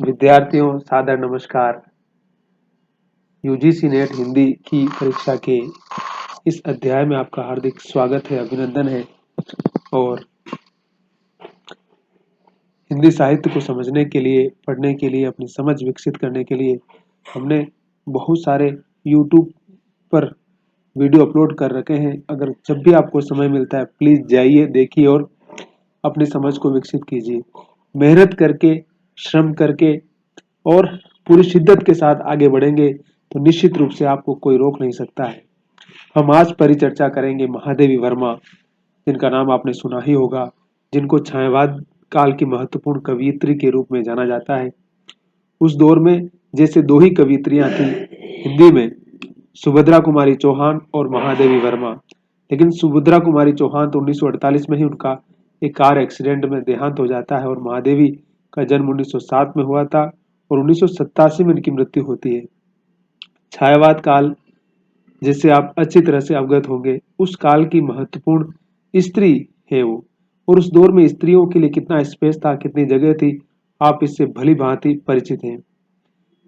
विद्यार्थियों सादर नमस्कार। यूजीसी नेट हिंदी की परीक्षा के इस अध्याय में आपका हार्दिक स्वागत है, अभिनंदन है। और हिंदी साहित्य को समझने के लिए, पढ़ने के लिए, अपनी समझ विकसित करने के लिए हमने बहुत सारे YouTube पर वीडियो अपलोड कर रखे हैं। अगर जब भी आपको समय मिलता है प्लीज जाइए, देखिए और अपनी समझ को विकसित कीजिए। मेहनत करके, श्रम करके और पूरी शिद्दत के साथ आगे बढ़ेंगे तो निश्चित रूप से आपको कोई रोक नहीं सकता है। हम आज परिचर्चा करेंगे महादेवी वर्मा, जिनका नाम आपने सुना ही होगा, जिनको छायावाद काल की महत्वपूर्ण कवयित्री के रूप में जाना जाता है। उस दौर में जैसे दो ही कवयित्रियां थी हिंदी में, सुभद्रा कुमारी चौहान और महादेवी वर्मा। लेकिन सुभद्रा कुमारी चौहान तो 1948 में ही उनका एक कार एक्सीडेंट में देहांत हो जाता है और महादेवी का जन्म 1907 में हुआ था और 1987 में इनकी मृत्यु होती है। छायावाद काल जिससे आप अच्छी तरह से अवगत होंगे, उस काल की महत्वपूर्ण स्त्री है वो। और उस दौर में स्त्रियों के लिए कितना स्पेस था, कितनी जगह थी, आप इससे भली भांति परिचित हैं।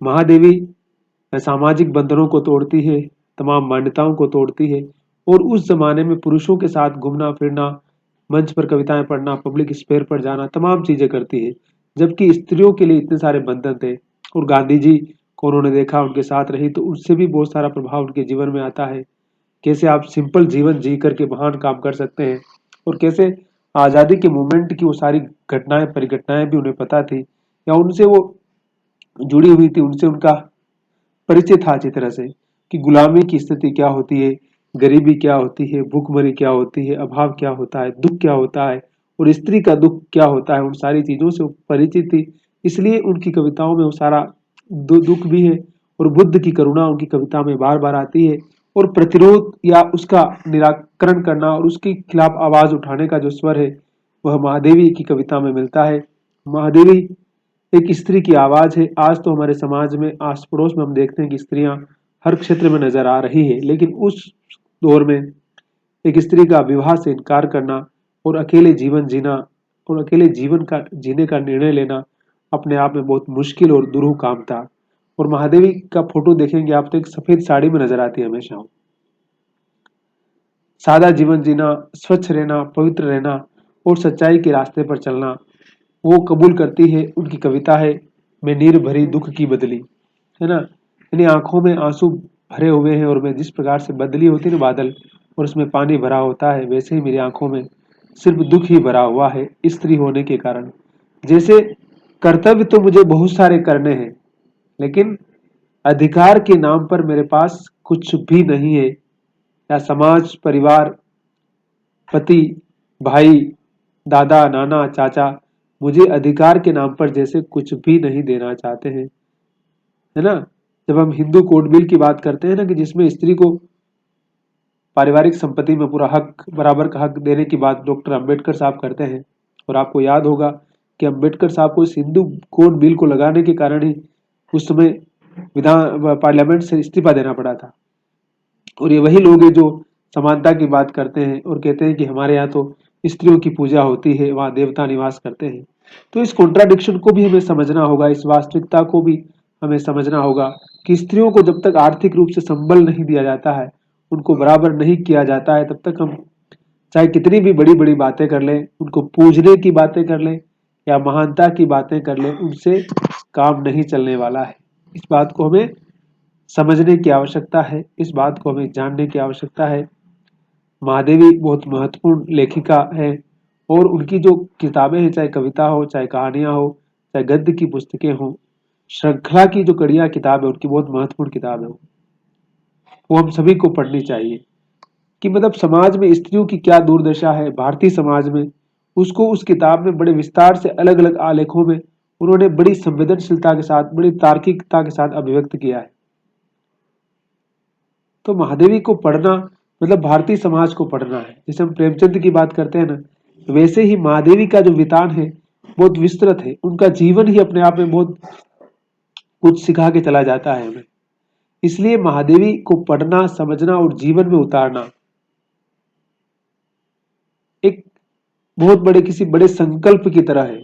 महादेवी सामाजिक बंधनों को तोड़ती है, तमाम मान्यताओं को तोड़ती है और उस जमाने में पुरुषों के साथ घूमना फिरना, मंच पर कविताएं पढ़ना, पब्लिक स्पेयर पर जाना, तमाम चीजें करती है। जबकि स्त्रियों के लिए इतने सारे बंधन थे। और गांधी जी को उन्होंने देखा, उनके साथ रही, तो उससे भी बहुत सारा प्रभाव उनके जीवन में आता है। कैसे आप सिंपल जीवन जी करके महान काम कर सकते हैं और कैसे आजादी के मूवमेंट की वो सारी घटनाएं परिघटनाएं भी उन्हें पता थी या उनसे वो जुड़ी हुई थी, उनसे उनका परिचय था अच्छी तरह से कि गुलामी की स्थिति क्या होती है, गरीबी क्या होती है, भूखमरी क्या होती है, अभाव क्या होता है, दुख क्या होता है और स्त्री का दुख क्या होता है। उन सारी चीजों से वो परिचित थी, इसलिए उनकी कविताओं में वो सारा दुख भी है और बुद्ध की करुणा उनकी कविता में बार बार आती है। और प्रतिरोध या उसका निराकरण करना और उसके खिलाफ आवाज उठाने का जो स्वर है वह महादेवी की कविता में मिलता है। महादेवी एक स्त्री की आवाज है। आज तो हमारे समाज में, आस पड़ोस में हम देखते हैं कि स्त्रियां हर क्षेत्र में नजर आ रही है, लेकिन उस दौर में एक स्त्री का विवाह से इनकार करना और अकेले जीवन जीना और अकेले जीवन का जीने का निर्णय लेना अपने आप में बहुत मुश्किल और दुरूह काम था। और महादेवी का फोटो देखेंगे आप तो एक सफेद साड़ी में नजर आती है हमेशा। सादा जीवन जीना, स्वच्छ रहना, पवित्र रहना और सच्चाई के रास्ते पर चलना वो कबूल करती है। उनकी कविता है, मैं नीर भरी दुख की बदली, है ना। यानी आंखों में आंसू भरे हुए हैं और मैं जिस प्रकार से बदली होती है ना बादल और उसमें पानी भरा होता है, वैसे ही मेरी आंखों में सिर्फ दुख ही भरा हुआ है स्त्री होने के कारण। जैसे कर्तव्य तो मुझे बहुत सारे करने हैं, लेकिन अधिकार के नाम पर मेरे पास कुछ भी नहीं है। या समाज, परिवार, पति, भाई, दादा, नाना, चाचा मुझे अधिकार के नाम पर जैसे कुछ भी नहीं देना चाहते हैं, है ना। जब हम हिंदू कोड बिल की बात करते हैं ना, कि जिसमें स्त्री को पारिवारिक संपत्ति में पूरा हक, बराबर का हक देने की बात डॉक्टर अंबेडकर साहब करते हैं। और आपको याद होगा कि अंबेडकर साहब को इस हिंदू कोड बिल को लगाने के कारण ही उस समय विधान पार्लियामेंट से इस्तीफा देना पड़ा था। और ये वही लोग हैं जो समानता की बात करते हैं और कहते हैं कि हमारे यहाँ तो स्त्रियों की पूजा होती है, वहां देवता निवास करते हैं। तो इस कॉन्ट्राडिक्शन को भी हमें समझना होगा, इस वास्तविकता को भी हमें समझना होगा कि स्त्रियों को जब तक आर्थिक रूप से संबल नहीं दिया जाता है, उनको बराबर नहीं किया जाता है, तब तक हम चाहे कितनी भी बड़ी बड़ी बातें कर लें, उनको पूजने की बातें कर लें या महानता की बातें कर लें, उनसे काम नहीं चलने वाला है। इस बात को हमें समझने की आवश्यकता है, इस बात को हमें जानने की आवश्यकता है। महादेवी बहुत महत्वपूर्ण लेखिका है और उनकी जो किताबें हैं, चाहे कविता हो, चाहे कहानियां हो, चाहे गद्य की पुस्तकें हो, श्रृंखला की जो कड़िया किताब है उनकी बहुत महत्वपूर्ण किताब है वो हम सभी को पढ़नी चाहिए। कि मतलब समाज में स्त्रियों की क्या दुर्दशा है भारतीय समाज में, उसको उस किताब में बड़े विस्तार से अलग अलग आलेखों में उन्होंने बड़ी संवेदनशीलता के साथ, बड़ी तार्किकता के साथ अभिव्यक्त किया है। तो महादेवी को पढ़ना मतलब भारतीय समाज को पढ़ना है। जैसे हम प्रेमचंद की बात करते हैं ना, वैसे ही महादेवी का जो वितान है बहुत विस्तृत है। उनका जीवन ही अपने आप में बहुत कुछ सिखा के चला जाता है हमें। इसलिए महादेवी को पढ़ना, समझना और जीवन में उतारना एक बहुत बड़े किसी बड़े संकल्प की तरह है।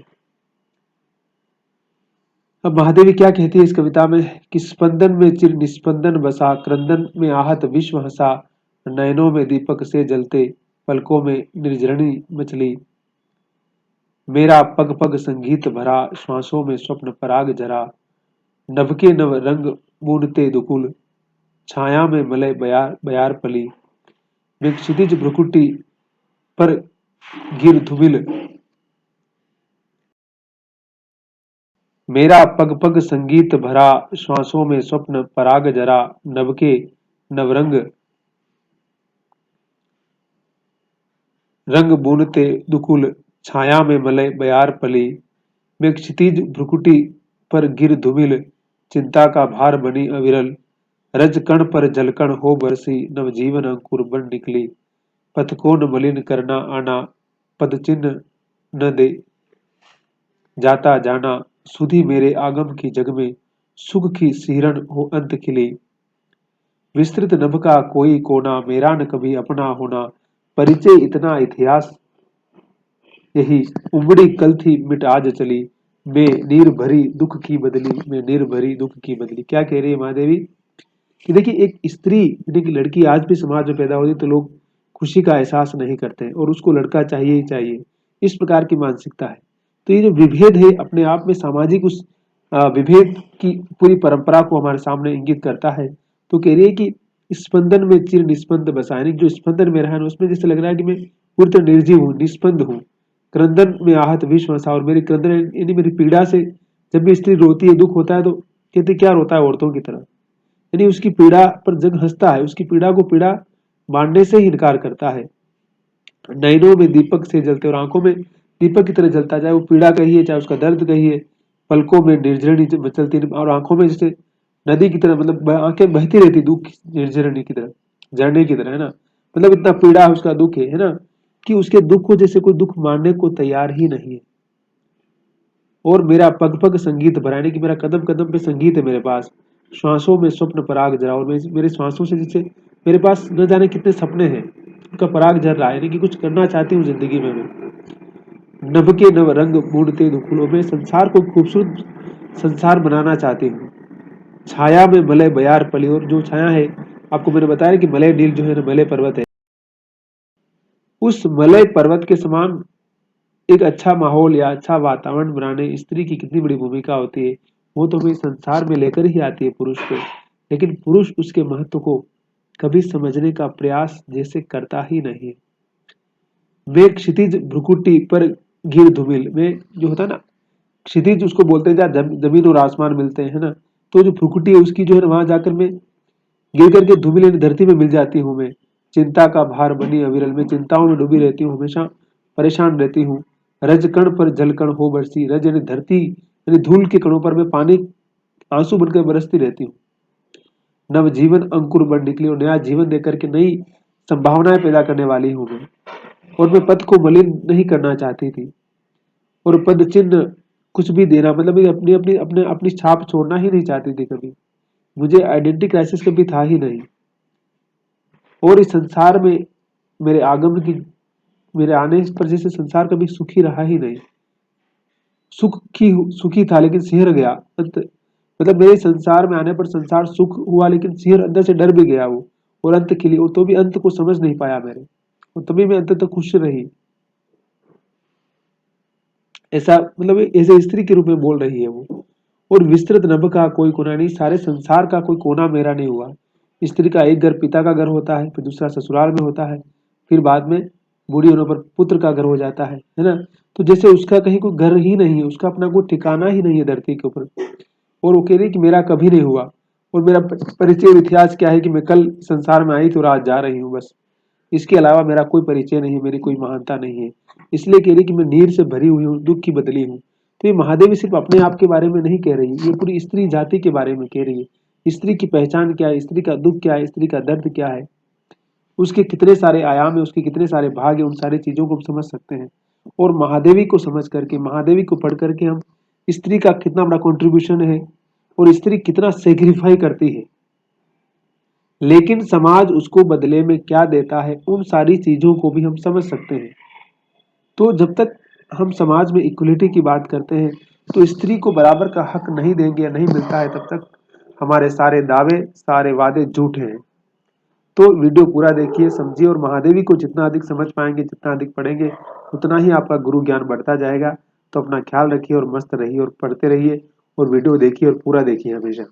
अब महादेवी क्या कहती है इस कविता में कि स्पंदन में चिर निस्पंदन बसा, क्रंदन में आहत विश्व हंसा, नयनों में दीपक से जलते, पलकों में निर्झरणी मचली। मेरा पग पग संगीत भरा, श्वासों में स्वप्न पराग जरा, नभ के नव रंग बूंदते दुकुल, छाया में मलय बयार बयार पली। मैं क्षितिज भ्रुकुटी पर गिर धुमिल, मेरा पग पग संगीत भरा, श्वासों में स्वप्न पराग जरा, नभ के नवरंग रंग बूनते दुकुल, छाया में मलय बयार पली। मैं क्षितिज भ्रुकुटी पर गिर धुमिल, चिंता का भार बनी अविरल। रज कण पर जलकण हो बरसी, नवजीवन अंकुर बन निकली। पथ को न मलिन करना आना, पद चिन्ह न दे जाता जाना। सुधि मेरे आगम की जग में, सुख की सिहरन हो अंत खिली। विस्तृत नभ का कोई कोना, मेरा न कभी अपना होना। परिचय इतना इतिहास यही, उमड़ी कल थी मिट आज चली। मैं नीर भरी दुख की बदली, मैं नीर भरी दुख की बदली। क्या कह रही है महादेवी कि देखिए, एक स्त्री यानी कि लड़की आज भी समाज में पैदा होती तो लोग खुशी का एहसास नहीं करते और उसको लड़का चाहिए ही चाहिए, इस प्रकार की मानसिकता है। तो ये जो विभेद है अपने आप में सामाजिक उस विभेद की पूरी परंपरा को हमारे सामने इंगित करता है। तो कह रही है कि स्पंदन में चिर निस्पंद बसा, यानी जो स्पंदन में रहा है उसमें जैसे लग रहा है कि मैं पूरी तरह निर्जीव हूँ, निस्पंद हूँ। क्रंदन में आहत विश्व हंसा, और मेरी क्रंदन यानी मेरी पीड़ा से जब भी स्त्री रोती है, दुख होता है, तो कहते क्या रोता है औरतों की तरह, यानी उसकी पीड़ा पर जग हंसता है, उसकी पीड़ा को पीड़ा मानने से ही इनकार करता है। नैनों में दीपक से जलते, और आंखों में दीपक की तरह जलता, चाहे वो पीड़ा कहिए चाहे उसका दर्द कहिए। पलकों में निर्जरणी चलती, और आंखों में जैसे नदी की तरह, मतलब आंखें बहती रहती दुख निर्जरणी की तरह, झरने की तरह, है ना। मतलब इतना पीड़ा है उसका, दुख है ना, कि उसके दुख को जैसे कोई दुख मानने को तैयार ही नहीं है। और मेरा पग पग संगीत भरा, यानी कि मेरा कदम कदम पे संगीत है मेरे पास। श्वासों में स्वप्न पराग जरा, और मेरे श्वासों से जैसे मेरे पास न जाने कितने सपने हैं, उनका पराग झर रहा है, यानी कि कुछ करना चाहती हूँ जिंदगी में मैं। नभ के नव रंग बूढ़ते दुखुलो, मैं संसार को खूबसूरत संसार बनाना चाहती हूँ। छाया में मलय बयार पली, और जो छाया है, आपको मैंने बताया कि मलय नील जो है ना, मलय पर्वत है, उस मलय पर्वत के समान एक अच्छा माहौल या अच्छा वातावरण बनाने स्त्री की कितनी बड़ी भूमिका होती है। वो तो हमें संसार में लेकर ही आती है पुरुष को, लेकिन पुरुष उसके महत्व को कभी समझने का प्रयास जैसे करता ही नहीं। वे क्षितिज भ्रुकुटी पर गिर धुमिल में, जो होता है ना, क्षितिज उसको बोलते हैं जहाँ जमीन और आसमान मिलते हैं, है ना। तो जो भ्रुकुटी है उसकी जो है ना, वहां जाकर मैं गिर करके धूमिल यानी धरती में मिल जाती हूँ मैं। चिंता का भार बनी अविरल, में चिंताओं में डूबी रहती हूँ, हमेशा परेशान रहती हूँ। रज कण पर जल कण हो बरसी, रज यानी धरती यानी धूल के कणों पर मैं पानी आंसू बनकर बरसती रहती हूँ। नव जीवन अंकुर बन निकली, और नया जीवन देकर के नई संभावनाएं पैदा करने वाली हूँ मैं। और मैं पद को मलिन नहीं करना चाहती थी, और पद चिन्ह कुछ भी देना, मतलब मैं अपनी अपनी अपने अपनी छाप छोड़ना ही नहीं चाहती थी कभी। मुझे आइडेंटिटी क्राइसिस कभी था ही नहीं, और इस संसार में मेरे आगमन की मेरे आने पर जैसे संसार कभी सुखी रहा ही नहीं। सुखी था लेकिन सिहर गया अंत, मतलब मेरे संसार में आने पर संसार सुख हुआ, लेकिन सिहर अंदर से डर भी गया वो, और अंत खिली, और तो भी अंत को समझ नहीं पाया मेरे, और तभी मैं अंत तक खुश रही। ऐसा मतलब ऐसे स्त्री के रूप में बोल रही है वो। और विस्तृत नभ का कोई कोना नहीं, सारे संसार का कोई कोना मेरा नहीं हुआ। स्त्री का एक घर पिता का घर होता है, फिर दूसरा ससुराल में होता है, फिर बाद में बूढ़ी होने पर पुत्र का घर हो जाता है ना। तो जैसे उसका कहीं कोई घर ही नहीं है, उसका अपना कोई ठिकाना ही नहीं है धरती के ऊपर। और वो कह रही कि मेरा कभी नहीं हुआ, और मेरा परिचय इतिहास क्या है कि मैं कल संसार में आई थी और आज जा रही हूँ, बस। इसके अलावा मेरा कोई परिचय नहीं है, मेरी कोई महानता नहीं है। इसलिए कह रही कि मैं नीर से भरी हुई हूँ, दुख की बदली हूँ। तो ये महादेवी सिर्फ अपने आप के बारे में नहीं कह रही, ये पूरी स्त्री जाति के बारे में कह रही है। स्त्री की पहचान क्या है, स्त्री का दुख क्या है, स्त्री का दर्द क्या है, उसके कितने सारे आयाम है, उसके कितने सारे भाग है, उन सारी चीजों को हम समझ सकते हैं। और महादेवी को समझ करके, महादेवी को पढ़ करके हम स्त्री का कितना बड़ा कंट्रीब्यूशन है, और स्त्री कितना सेक्रीफाई करती है, लेकिन समाज उसको बदले में क्या देता है, उन सारी चीजों को भी हम समझ सकते हैं। तो जब तक हम समाज में इक्वलिटी की बात करते हैं, तो स्त्री को बराबर का हक नहीं देंगे या नहीं मिलता है, तब तक हमारे सारे दावे, सारे वादे झूठे हैं। तो वीडियो पूरा देखिए, समझिए, और महादेवी को जितना अधिक समझ पाएंगे, जितना अधिक पढ़ेंगे, उतना ही आपका गुरु ज्ञान बढ़ता जाएगा। तो अपना ख्याल रखिए और मस्त रहिए और पढ़ते रहिए और वीडियो देखिए और पूरा देखिए हमेशा।